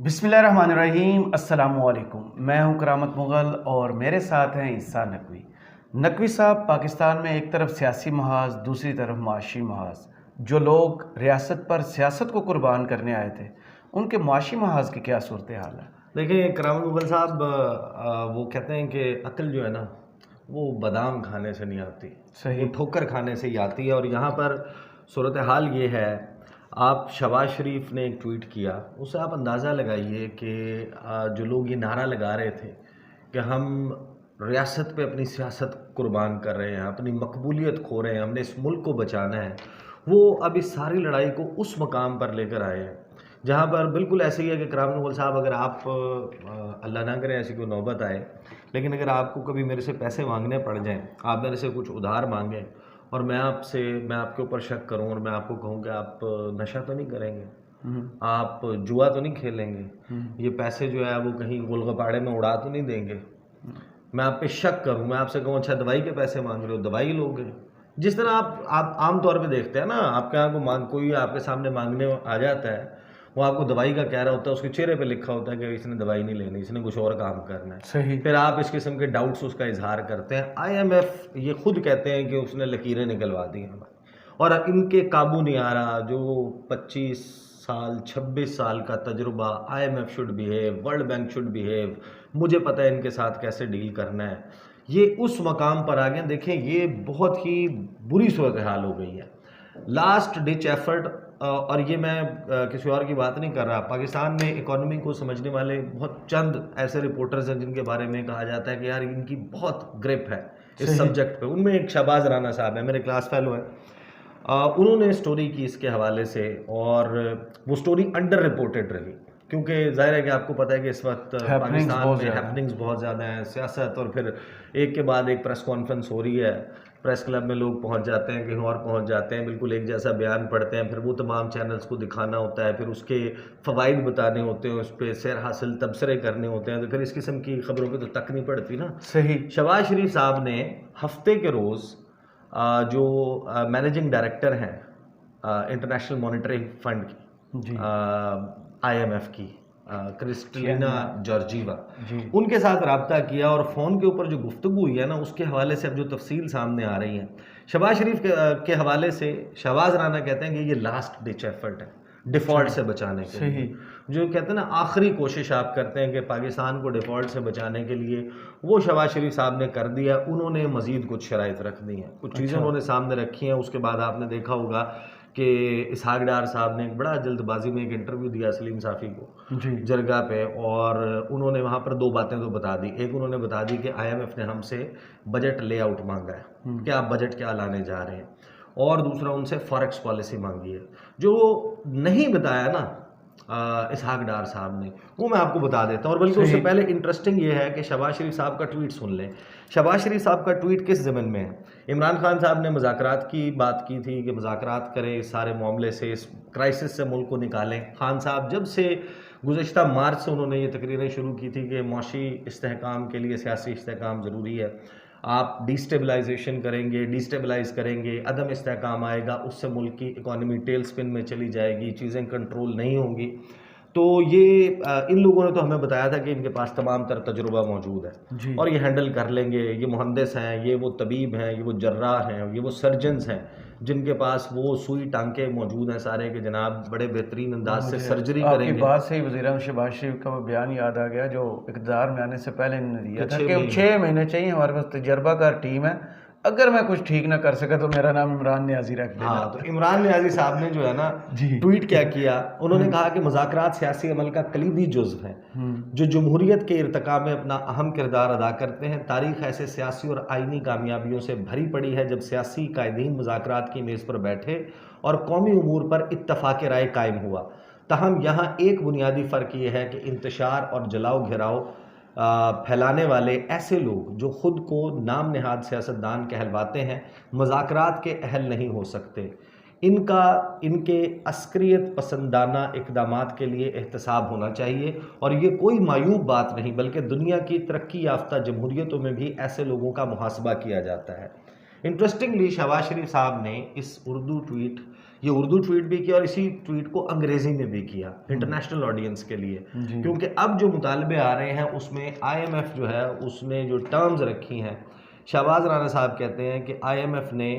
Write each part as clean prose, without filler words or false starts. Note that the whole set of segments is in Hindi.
बिस्मिल्लाहिर्रहमानिर्रहीम अस्सलामुअलैकुम। मैं हूं करामत मुग़ल और मेरे साथ हैं ईसा नकवी। नकवी साहब, पाकिस्तान में एक तरफ सियासी महाज, दूसरी तरफ माशी महाज, जो लोग रियासत पर सियासत को कुर्बान करने आए थे, उनके माशी महाज की क्या सूरत हाल है? देखिए करामत मुग़ल साहब, वो कहते हैं कि अक्ल जो है ना, वो बादाम खाने से नहीं आती, वो सही। ठोकर खाने से ही आती है। और यहाँ पर सूरत हाल ये है, आप शहबाज शरीफ ने एक ट्वीट किया, उससे आप अंदाज़ा लगाइए कि जो लोग ये नारा लगा रहे थे कि हम रियासत पे अपनी सियासत कुर्बान कर रहे हैं, अपनी मकबूलियत खो रहे हैं, हमने इस मुल्क को बचाना है, वो अब इस सारी लड़ाई को उस मकाम पर लेकर आए हैं जहाँ पर बिल्कुल ऐसे ही है कि करामत मुग़ल साहब, अगर आप अल्लाह ना करे ऐसी कोई नौबत आए, लेकिन अगर आपको कभी मेरे से पैसे मांगने पड़ जाएं, आप मेरे से कुछ उधार मांगें और मैं आपके ऊपर शक करूं और मैं आपको कहूं कि आप नशा तो नहीं करेंगे, आप जुआ तो नहीं खेलेंगे, ये पैसे जो है वो कहीं गोलगप्पाड़े में उड़ा तो नहीं देंगे, मैं आप पे शक करूं, मैं आपसे कहूं अच्छा दवाई के पैसे मांग रहे हो, दवाई लोगे। जिस तरह आप आम तौर पे देखते हैं ना, आपके यहाँ को कोई आपके सामने मांगने आ जाता है, वो आपको दवाई का कह रहा होता है, उसके चेहरे पे लिखा होता है कि इसने दवाई नहीं लेनी, इसने कुछ और काम करना है। सही। फिर आप इस किस्म के डाउट्स उसका इजहार करते हैं। IMF ये खुद कहते हैं कि उसने लकीरें निकलवा दी हैं और इनके काबू नहीं आ रहा। जो 25 साल 26 साल का तजुर्बा, IMF should behave, world bank should behave, मुझे पता है इनके साथ कैसे डील करना है, ये उस मकाम पर आ गए। देखें, ये बहुत ही बुरी सूरत हाल हो गई है, लास्ट डिच एफर्ट। और ये मैं किसी और की बात नहीं कर रहा, पाकिस्तान में इकोनॉमी को समझने वाले बहुत चंद ऐसे रिपोर्टर्स हैं जिनके बारे में कहा जाता है कि यार इनकी बहुत ग्रिप है इस सब्जेक्ट पे। उनमें एक शहबाज राना साहब है, मेरे क्लास फेलो हैं, उन्होंने स्टोरी की इसके हवाले से, और वो स्टोरी अंडर रिपोर्टेड रही, क्योंकि जाहिर है कि आपको पता है कि इस वक्त पाकिस्तान में हैपनिंग्स बहुत ज़्यादा हैं, सियासत, और फिर एक के बाद एक प्रेस कॉन्फ्रेंस हो रही है, प्रेस क्लब में लोग पहुंच जाते हैं, कहीं और पहुंच जाते हैं, बिल्कुल एक जैसा बयान पढ़ते हैं, फिर वो तमाम चैनल्स को दिखाना होता है, फिर उसके फ़वाइद बताने होते हैं, उस पर सैर हासिल तबसरे करने होते हैं, तो फिर इस किस्म की खबरों पर तो तक नहीं पड़ती ना। सही। शहबाज शरीफ साहब ने हफ्ते के रोज़ जो मैनेजिंग डायरेक्टर हैं इंटरनेशनल मॉनिटरी फंड की, IMF की, क्रिस्टलिना जॉर्जीवा, उनके साथ रब्ता किया, और फ़ोन के ऊपर जो गुफ्तगू हुई है ना, उसके हवाले से अब जो तफसील सामने आ रही है शहबाज शरीफ के हवाले से, शहबाज राना कहते हैं कि ये लास्ट डिच एफर्ट है डिफ़ॉल्ट से बचाने के लिए। जो कहते हैं ना, आखिरी कोशिश आप करते हैं कि पाकिस्तान को डिफ़ॉल्ट से बचाने के लिए, वो शहबाज शरीफ साहब ने कर दिया। उन्होंने मज़ीद कुछ शराइत रख दी हैं, कुछ चीज़ें उन्होंने सामने रखी हैं। उसके बाद आपने देखा होगा कि इसहाक डार साहब ने बड़ा जल्दबाजी में एक इंटरव्यू दिया सलीम साफ़ी को जरगा पे, और उन्होंने वहाँ पर दो बातें तो बता दी। एक उन्होंने बता दी कि IMF ने हमसे बजट लेआउट मांगा है कि आप बजट क्या लाने जा रहे हैं, और दूसरा उनसे फॉरेक्स पॉलिसी मांगी है। जो नहीं बताया ना इसहाक डार साहब ने, वो मैं आपको बता देता हूँ। और बल्कि उससे पहले इंटरेस्टिंग ये है कि शहबाज शरीफ साहब का ट्वीट सुन लें। शहबाज शरीफ साहब का ट्वीट किस ज़मन में है? इमरान खान साहब ने मुज़ाकरात की बात की थी कि मुज़ाकरात करें, इस सारे मामले से, इस क्राइसिस से मुल्क को निकालें। खान साहब जब से गुज़श्ता मार्च से उन्होंने ये तकरीरें शुरू की थी कि मौशी इस्तेहकाम के लिए सियासी इस्तेहकाम ज़रूरी है, आप डिस्टेबलाइजेशन करेंगे, डिस्टेबलाइज करेंगे, अदम इस्तेहकाम आएगा, उससे मुल्क की इकॉनमी टेल स्पिन में चली जाएगी, चीज़ें कंट्रोल नहीं होंगी। तो ये इन लोगों ने तो हमें बताया था कि इनके पास तमाम तर तजुर्बा मौजूद है और ये हैंडल कर लेंगे, ये मुहंदिस हैं, ये वो तबीब हैं, ये वो जर्राह हैं, ये वो सर्जन्स हैं जिनके पास वो सुई टांके मौजूद हैं सारे, के जनाब बड़े बेहतरीन अंदाज से सर्जरी करेंगे। आपकी बात से ही वज़ीर-ए-आज़म शहबाज शरीफ का वो बयान याद आ गया जो इक़्तिदार में आने से पहले इन्होंने दिया था कि 6 महीने चाहिए, हमारे पास तजर्बाकार टीम है, अगर मैं कुछ ठीक ना कर सका तो मेरा नाम इमरान नियाज़ी रख देना। हाँ, तो इमरान नियाज़ी साहब ने जो है ना ट्वीट क्या किया, उन्होंने कहा कि मुज़ाकरात सियासी अमल का कलीदी जुज़्व है जो जमहूरियत के इर्तिका में अपना अहम किरदार अदा करते हैं। तारीख़ ऐसे सियासी और आइनी कामयाबियों से भरी पड़ी है जब सियासी कायदीन मुज़ाकरात की मेज़ पर बैठे और कौमी उमूर पर इत्तफ़ाक़ राय कायम हुआ। तहम यहाँ एक बुनियादी फ़र्क ये है कि इंतशार और जलाओ घिराओ फैलाने वाले ऐसे लोग जो ख़ुद को नाम नहाद सियासतदान कहलवाते हैं मुज़ाकरात के अहल नहीं हो सकते। इनके अस्करियत पसंदाना इक़दामात के लिए एहतसाब होना चाहिए, और ये कोई मायूब बात नहीं बल्कि दुनिया की तरक्की याफ्ता जमहूरियतों में भी ऐसे लोगों का मुहासबा किया जाता है। इंटरेस्टिंगली शहबाज शरीफ साहब ने इस उर्दू ट्वीट ये उर्दू ट्वीट भी किया और इसी ट्वीट को अंग्रेजी में भी किया इंटरनेशनल ऑडियंस के लिए, क्योंकि अब जो मुतालबे आ रहे हैं उसमें IMF जो है उसने जो टर्म्स रखी हैं, शहबाज राना साहब कहते हैं कि IMF ने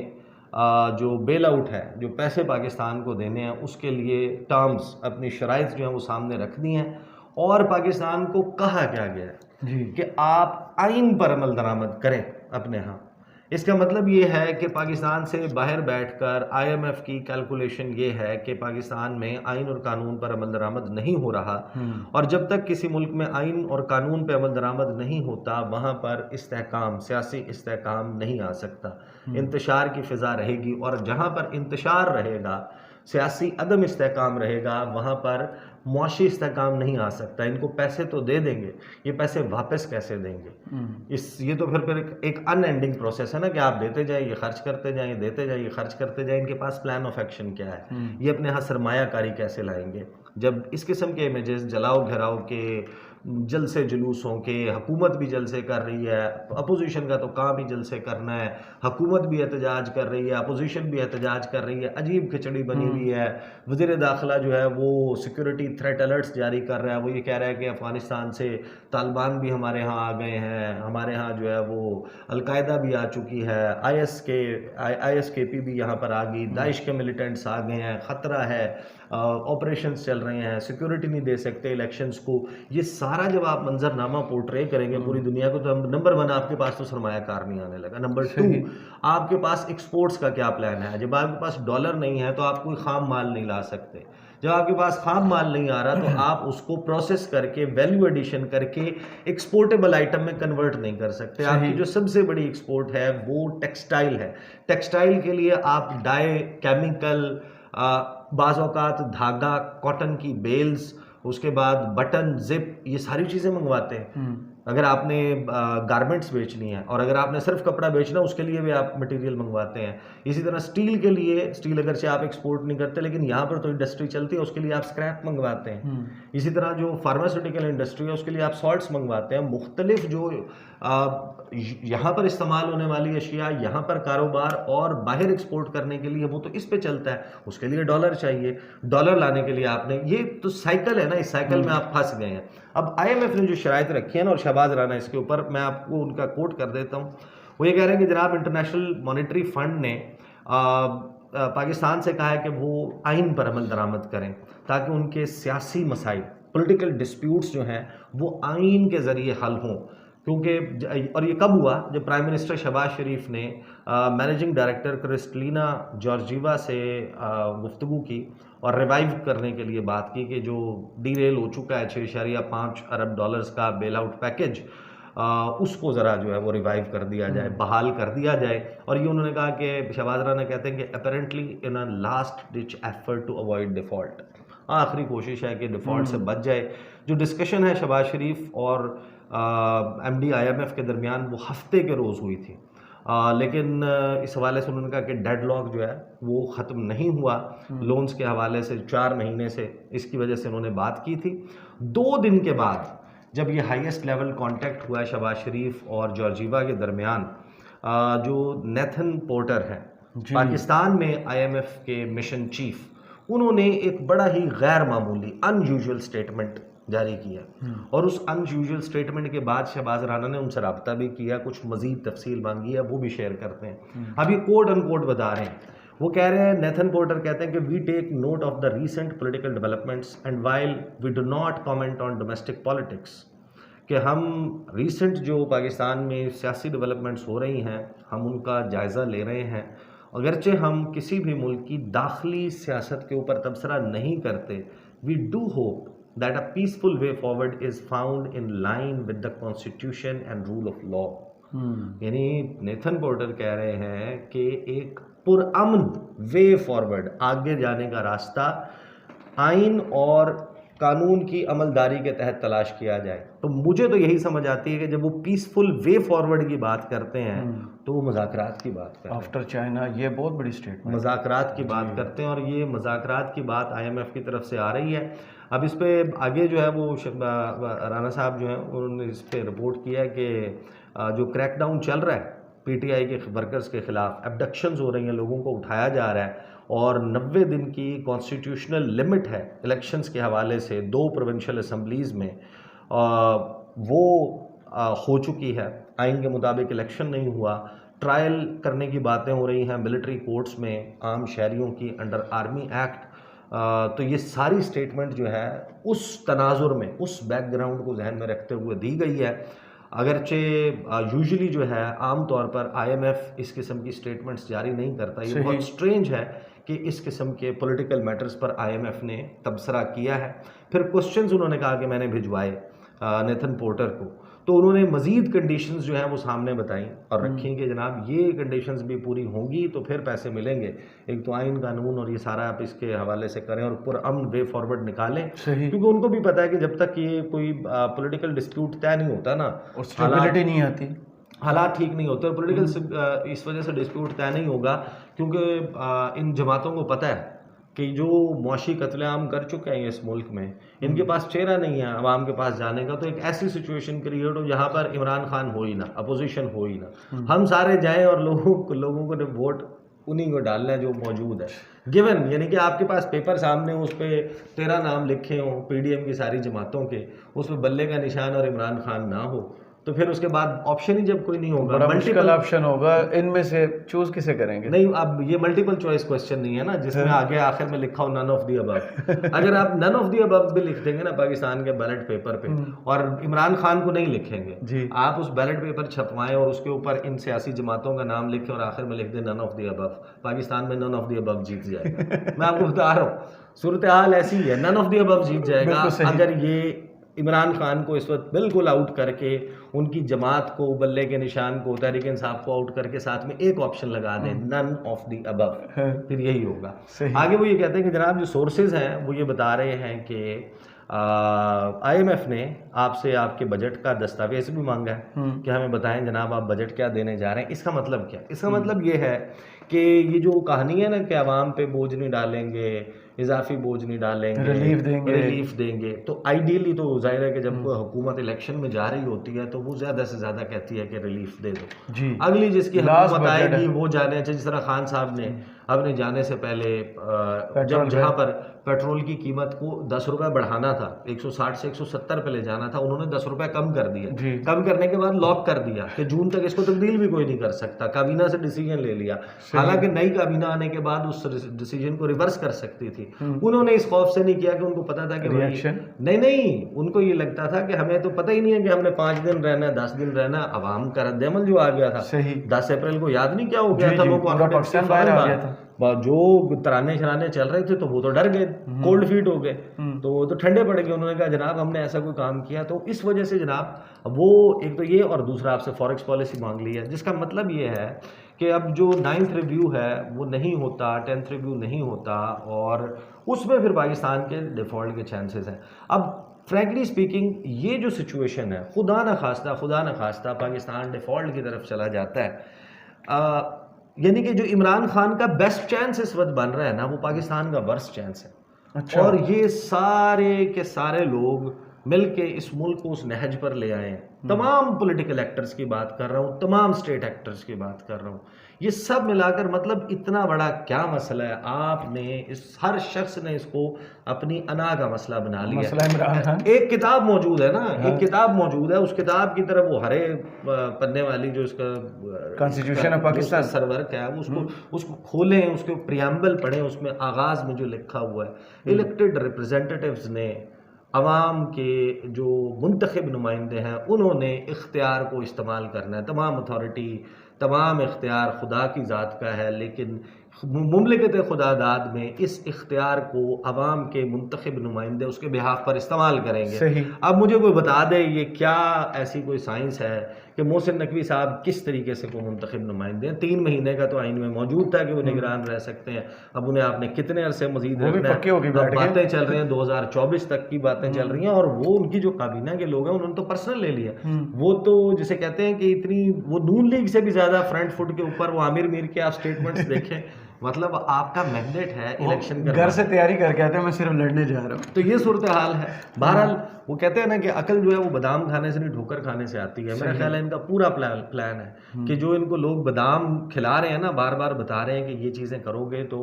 जो बेल आउट है, जो पैसे पाकिस्तान को देने हैं, उसके लिए टर्म्स, अपनी शराइत जो है वो सामने रख दी हैं और पाकिस्तान को कहा क्या गया है कि आप आइन पर अमल दरामद करें अपने यहाँ। इसका मतलब ये है कि पाकिस्तान से बाहर बैठकर IMF की कैलकुलेशन ये है कि पाकिस्तान में आइन और कानून पर अमल दरामद नहीं हो रहा, और जब तक किसी मुल्क में आइन और कानून पर अमल दरामद नहीं होता वहाँ पर इस्तेहकाम, सियासी इस्तेहकाम नहीं आ सकता, इंतशार की फ़िज़ा रहेगी, और जहाँ पर इंतशार रहेगा, सियासी अदम इस्तेहकाम रहेगा, वहाँ पर मुआशी इस्तेहकाम नहीं आ सकता। इनको पैसे तो दे देंगे, ये पैसे वापस कैसे देंगे? ये तो फिर एक अनएंडिंग प्रोसेस है ना कि आप देते जाए, ये खर्च करते जाए, देते जाए, ये खर्च करते जाए। इनके पास प्लान ऑफ एक्शन क्या है? ये अपने यहाँ सरमायाकारी कैसे लाएंगे? जब इस किस्म के इमेजेस जलाओ घेराव के, जलसे जुलूसों के, हुकूमत भी जलसे कर रही है, अपोजिशन का तो काम ही जलसे करना है, हुकूमत भी एहतजाज कर रही है, अपोजिशन भी एहतजाज कर रही है, अजीब खिचड़ी बनी हुई है। वज़ीर दाखिला जो है वो सिक्योरिटी थ्रेट अलर्ट्स जारी कर रहा है, वो ये कह रहा है कि अफ़गानिस्तान से तालिबान भी हमारे यहाँ आ गए हैं, हमारे यहाँ जो है वो अलकायदा भी आ चुकी है, ISKP भी यहाँ पर आ गई, दाइश के मिलिटेंट्स आ गए हैं, ख़तरा है, ऑपरेशंस चल रहे हैं, सिक्योरिटी नहीं दे सकते इलेक्शंस को। ये सारा जब आप मंजरनामा पोर्ट्रे करेंगे पूरी दुनिया को, तो नंबर 1 आपके पास तो सरमायाकार नहीं आने लगा। नंबर 2 आपके पास एक्सपोर्ट्स का क्या प्लान है? जब आपके पास डॉलर नहीं है तो आप कोई खाम माल नहीं ला सकते। जब आपके पास खाम माल नहीं आ रहा तो आप उसको प्रोसेस करके, वैल्यू एडिशन करके एक्सपोर्टेबल आइटम में कन्वर्ट नहीं कर सकते। आपकी जो सबसे बड़ी एक्सपोर्ट है वो टेक्सटाइल है। टेक्सटाइल के लिए आप डाई, केमिकल, बाज़ औक़ात धागा, कॉटन की बेल्स, उसके बाद बटन, जिप, ये सारी चीज़ें मंगवाते हैं। अगर आपने गारमेंट्स बेचनी है, और अगर आपने सिर्फ कपड़ा बेचना, उसके लिए भी आप मटेरियल मंगवाते हैं। इसी तरह स्टील के लिए, स्टील अगर से आप एक्सपोर्ट नहीं करते लेकिन यहाँ पर तो इंडस्ट्री चलती है, उसके लिए आप स्क्रैप मंगवाते हैं। इसी तरह जो फार्मास्यूटिकल इंडस्ट्री है उसके लिए आप सॉल्ट्स मंगवाते हैं। मुख्तलिफ जो यहाँ पर इस्तेमाल होने वाली अशिया, यहाँ पर कारोबार और बाहर एक्सपोर्ट करने के लिए वो तो इस पे चलता है, उसके लिए डॉलर चाहिए। डॉलर लाने के लिए आपने, ये तो साइकिल है ना, इस साइकिल में आप फंस गए हैं। अब IMF ने जो शराइत रखी है ना, और शहबाज राना इसके ऊपर, मैं आपको उनका कोट कर देता हूँ। वो ये कह रहे हैं कि जनाब इंटरनेशनल मॉनेटरी फंड ने पाकिस्तान से कहा है कि वो आइन पर अमल दरामद करें ताकि उनके सियासी मसाइल, पॉलिटिकल डिस्प्यूट्स जो हैं वो आइन के ज़रिए हल हों। क्योंकि और ये कब हुआ? जब प्राइम मिनिस्टर शहबाज शरीफ ने मैनेजिंग डायरेक्टर क्रिस्टलिना जॉर्जीवा से गुफ्तगू की और रिवाइव करने के लिए बात की कि जो डीरेल हो चुका है $6.5 अरब का बेल आउट पैकेज, उसको ज़रा जो है वो रिवाइव कर दिया जाए, बहाल कर दिया जाए। और ये उन्होंने कहा कि शहबाज राना कहते हैं कि apparently in a last ditch effort to avoid default, आखिरी कोशिश है कि डिफ़ॉल्ट से बच जाए। जो डिस्कशन है शहबाज शरीफ और MD IMF के दरमियान, वो हफ्ते के रोज़ हुई थी, लेकिन इस हवाले से उन्होंने कहा कि डेडलॉक जो है वो ख़त्म नहीं हुआ लोन्स के हवाले से 4 महीने से, इसकी वजह से उन्होंने बात की थी। 2 दिन के बाद जब ये हाईएस्ट लेवल कांटेक्ट हुआ शहबाज शरीफ और जॉर्जीवा के दरमियान, जो नेथन पोर्टर हैं पाकिस्तान में IMF के मिशन चीफ, उन्होंने एक बड़ा ही गैर मामूली अनयूजुअल स्टेटमेंट जारी किया। और उस अनयूजुअल स्टेटमेंट के बाद शहबाज राना ने उनसे रब्ता भी किया, कुछ मजीद तफसील मांगी है, वो भी शेयर करते हैं। अभी कोट अनकोट बता रहे हैं, वो कह रहे हैं, नेथन पोर्टर कहते हैं कि we take note of the recent political developments and while we do not comment on domestic politics, कि हम रीसेंट जो पाकिस्तान में सियासी डेवलपमेंट्स हो रही हैं हम उनका जायज़ा ले रहे हैं, अगरचे हम किसी भी मुल्क की दाखिली सियासत के ऊपर तबसरा नहीं करते। We do hope that a peaceful way forward is found in line with the constitution and rule of law। यानी नेथन पोर्टर कह रहे हैं कि एक पुरअमन वे फॉरवर्ड, आगे जाने का रास्ता आइन और कानून की अमलदारी के तहत तलाश किया जाए। तो मुझे तो यही समझ आती है कि जब वो पीसफुल वे फॉरवर्ड की बात करते हैं तो वो मुज़ाकरात की बात करते हैं। आफ्टर चाइना, ये बहुत बड़ी स्टेटमेंट, मुज़ाकरात की बात करते हैं, और ये मुज़ाकरात की बात IMF की तरफ से आ रही है। अब इस पे आगे जो है वो राना साहब जो हैं उन्होंने इस पर रिपोर्ट किया है कि जो क्रैकडाउन चल रहा है पीटीआई के वर्कर्स के खिलाफ एब्डक्शंस हो रही हैं, लोगों को उठाया जा रहा है और 90 दिन की कॉन्स्टिट्यूशनल लिमिट है इलेक्शंस के हवाले से 2 प्रोविंशियल असम्बलीज़ में, वो हो चुकी है। आइन के मुताबिक इलेक्शन नहीं हुआ, ट्रायल करने की बातें हो रही हैं मिलिट्री कोर्ट्स में आम शहरियों की अंडर आर्मी एक्ट। तो ये सारी स्टेटमेंट जो है उस तनाजुर में, उस बैकग्राउंड को जहन में रखते हुए दी गई है। अगरचे यूजुअली जो है आम तौर पर आईएमएफ इस किस्म की स्टेटमेंट्स जारी नहीं करता। ये बहुत स्ट्रेंज है कि इस किस्म के पॉलिटिकल मैटर्स पर आईएमएफ ने तबसरा किया है। फिर क्वेश्चंस उन्होंने कहा कि मैंने भिजवाए नेथन पोर्टर को, तो उन्होंने मज़ीद कंडीशंस जो हैं वो सामने बताई और रखी कि जनाब ये कंडीशंस भी पूरी होंगी तो फिर पैसे मिलेंगे। एक तो आइन कानून और ये सारा आप इसके हवाले से करें और पुरअमन वे फॉरवर्ड निकालें, क्योंकि उनको भी पता है कि जब तक ये कोई पॉलिटिकल डिस्प्यूट तय नहीं होता ना, स्टेबिलिटी नहीं आती, हालात ठीक नहीं होते और पॉलिटिकल इस वजह से डिस्प्यूट तय नहीं होगा, क्योंकि इन जमातों को पता है कि जो मुआशी कत्लेआम कर चुके हैं इस मुल्क में, इनके पास चेहरा नहीं है अवाम के पास जाने का। तो एक ऐसी सिचुएशन क्रिएट हो जहाँ पर इमरान खान हो ही ना, अपोजिशन हो ही ना, हम सारे जाएं और लोगों को वोट उन्हीं को डालना है जो मौजूद है गिवन, यानी कि आपके पास पेपर सामने, उस पर 13 नाम लिखे हों पीडीएम की सारी जमातों के, उस पर बल्ले का निशान और इमरान खान ना हो, तो फिर उसके बाद ऑप्शन ही जब कोई नहीं होगा, मल्टीपल ऑप्शन होगा, इनमें से चूज किसे करेंगे? नहीं, अब ये मल्टीपल चॉइस क्वेश्चन नहीं है ना जिसमें आगे आखिर में लिखा हो नन ऑफ दी अबव। अगर आप नन ऑफ दी अबव भी लिख देंगे ना पाकिस्तान के बैलेट पेपर पे और इमरान खान को नहीं लिखेंगे, आप उस बैलेट पेपर छपवाएं और उसके ऊपर इन सियासी जमातों का नाम लिखें और आखिर में लिख दें none of the above, Pakistan में नन ऑफ दी अबव जीत जाएगा। मैं आपको बता रहा हूँ, सूरत हाल ऐसी है, नन ऑफ दी अबव जीत जाएगा अगर ये इमरान खान को इस वक्त बिल्कुल आउट करके, उनकी जमात को, बल्ले के निशान को, तहरीक इंसाफ को आउट करके साथ में एक ऑप्शन लगा दें नन ऑफ द अबव, फिर यही होगा। आगे वो ये कहते हैं कि जनाब जो सोर्सेज हैं वो ये बता रहे हैं कि आईएमएफ ने आपसे आपके बजट का दस्तावेज भी मांगा है कि हमें बताएं जनाब आप बजट क्या देने जा रहे हैं। इसका मतलब क्या? इसका मतलब ये है कि ये जो कहानी है ना कि आवाम पे बोझ नहीं डालेंगे, इजाफी बोझ नहीं डालेंगे, रिलीफ देंगे, तो आइडियली तो जाहिर है कि जब कोई हुकूमत इलेक्शन में जा रही होती है तो वो ज़्यादा से ज़्यादा कहती है कि रिलीफ दे दो। अगली जिसकी हुकूमत आएगी वो जाने, जिस तरह खान साहब ने अपने जाने से पहले जब जहाँ पर पेट्रोल की कीमत को 10 रुपये बढ़ाना था, 160 से 170 पे ले जाना था, उन्होंने 10 रुपये कम कर दिया। कम करने के बाद लॉक कर दिया कि जून तक इसको तब्दील भी कोई नहीं कर सकता। काबीना से डिसीजन ले लिया, हालांकि नई काबीना आने के बाद उस डिसीजन को रिवर्स कर सकती थी। उन्होंने इस खौफ से नहीं किया कि उनको पता था कि नहीं, उनको ये लगता था कि हमें तो पता ही नहीं है कि हमने 5 दिन रहना है, 10 दिन रहना। अवाम का रद्द-ए-अमल जो आ गया था 10 अप्रैल को, याद नहीं क्या हो गया था, लोग जो तराने शराने चल रहे थे तो वो तो डर गए, कोल्ड फीट हो गए, तो वो तो ठंडे पड़ गए। उन्होंने कहा जनाब हमने ऐसा कोई काम किया, तो इस वजह से जनाब वो एक तो ये, और दूसरा आपसे फॉरेक्स पॉलिसी मांग ली है, जिसका मतलब ये है कि अब जो 9th रिव्यू है वो नहीं होता, 10th रिव्यू नहीं होता, और उसमें फिर पाकिस्तान के डिफ़ॉल्ट के चांसेस हैं। अब फ्रैंकली स्पीकिंग ये जो सिचुएशन है, खुदा न खास्ता पाकिस्तान डिफ़ॉल्ट की तरफ चला जाता है, यानी कि जो इमरान खान का बेस्ट चांस इस वक्त बन रहा है ना, वो पाकिस्तान का वर्स्ट चांस है। अच्छा। और ये सारे के सारे लोग मिलके इस मुल्क को उस नहज पर ले आए हैं। तमाम पॉलिटिकल एक्टर्स की बात कर रहा हूँ, तमाम स्टेट एक्टर्स की बात कर रहा हूँ, ये सब मिलाकर मतलब इतना बड़ा क्या मसला है, आपने इस हर शख्स ने इसको अपनी अना का मसला बना लिया। एक किताब मौजूद है ना, एक किताब मौजूद है, उस किताब की तरफ वो हरे पन्ने वाली जो इसका कॉन्स्टिट्यूशन ऑफ पाकिस्तान सरवर्क है, उसको खोलें, उसके प्रियम्बल पढ़ें, उसमें आगाज में जो लिखा हुआ है, इलेक्टेड रिप्रेजेंटेटिव्स ने, अवाम के जो मुंतखब नुमाइंदे हैं, उन्होंने इख्तियार को इस्तेमाल करना है। तमाम अथॉरिटी, तमाम इख्तियार खुदा की ज़ात का है, लेकिन मुमलिकत खुदादाद में इस इख्तियार को अवाम के मुंतखब नुमाइंदे उसके बिहाफ पर इस्तेमाल करेंगे। अब मुझे कोई बता दे ये क्या ऐसी कोई साइंस है कि मोहसिन नकवी साहब किस तरीके से को मुंतखब नुमाइंदे हैं? 3 महीने का तो आइन में मौजूद था कि वो निगरान रह सकते हैं। अब उन्हें आपने कितने अरसे मजीद रखना है? बातें चल रही हैं 2024 तक की बातें चल रही हैं, और वो उनकी जो काबीना के लोग हैं उन्होंने तो पर्सनल ले लिया। वो तो जिसे कहते हैं कि इतनी, वो नून लीग से भी ज़्यादा फ्रंट फुट के ऊपर, वो आमिर मीर के आप स्टेटमेंट्स देखें मतलब आपका मैंडेट है इलेक्शन वो घर से तैयारी करके आते हैं, मैं सिर्फ लड़ने जा रहा हूँ। तो ये सूरत हाल है। बहरहाल वो कहते हैं ना कि अकल जो है वो बादाम खाने से नहीं ठोकर खाने से आती है। मेरा ख्याल है इनका पूरा प्लान है कि जो इनको लोग बादाम खिला रहे हैं ना, बार बार बता रहे हैं कि ये चीज़ें करोगे तो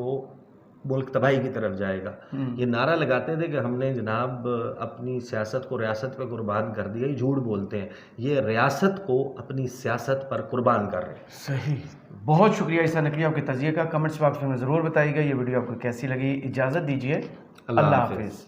मुल्क तबाही की तरफ जाएगा। ये नारा लगाते थे कि हमने जनाब अपनी सियासत को रियासत पर कुर्बान कर दिया, ये झूठ बोलते हैं। ये रियासत को अपनी सियासत पर कुर्बान कर रहे हैं। सही। बहुत शुक्रिया ईसा नकवी आपके तजिए का। कमेंट्स बॉक्स में ज़रूर बताइएगा ये वीडियो आपको कैसी लगी। इजाज़त दीजिए, अल्लाह हाफिज़।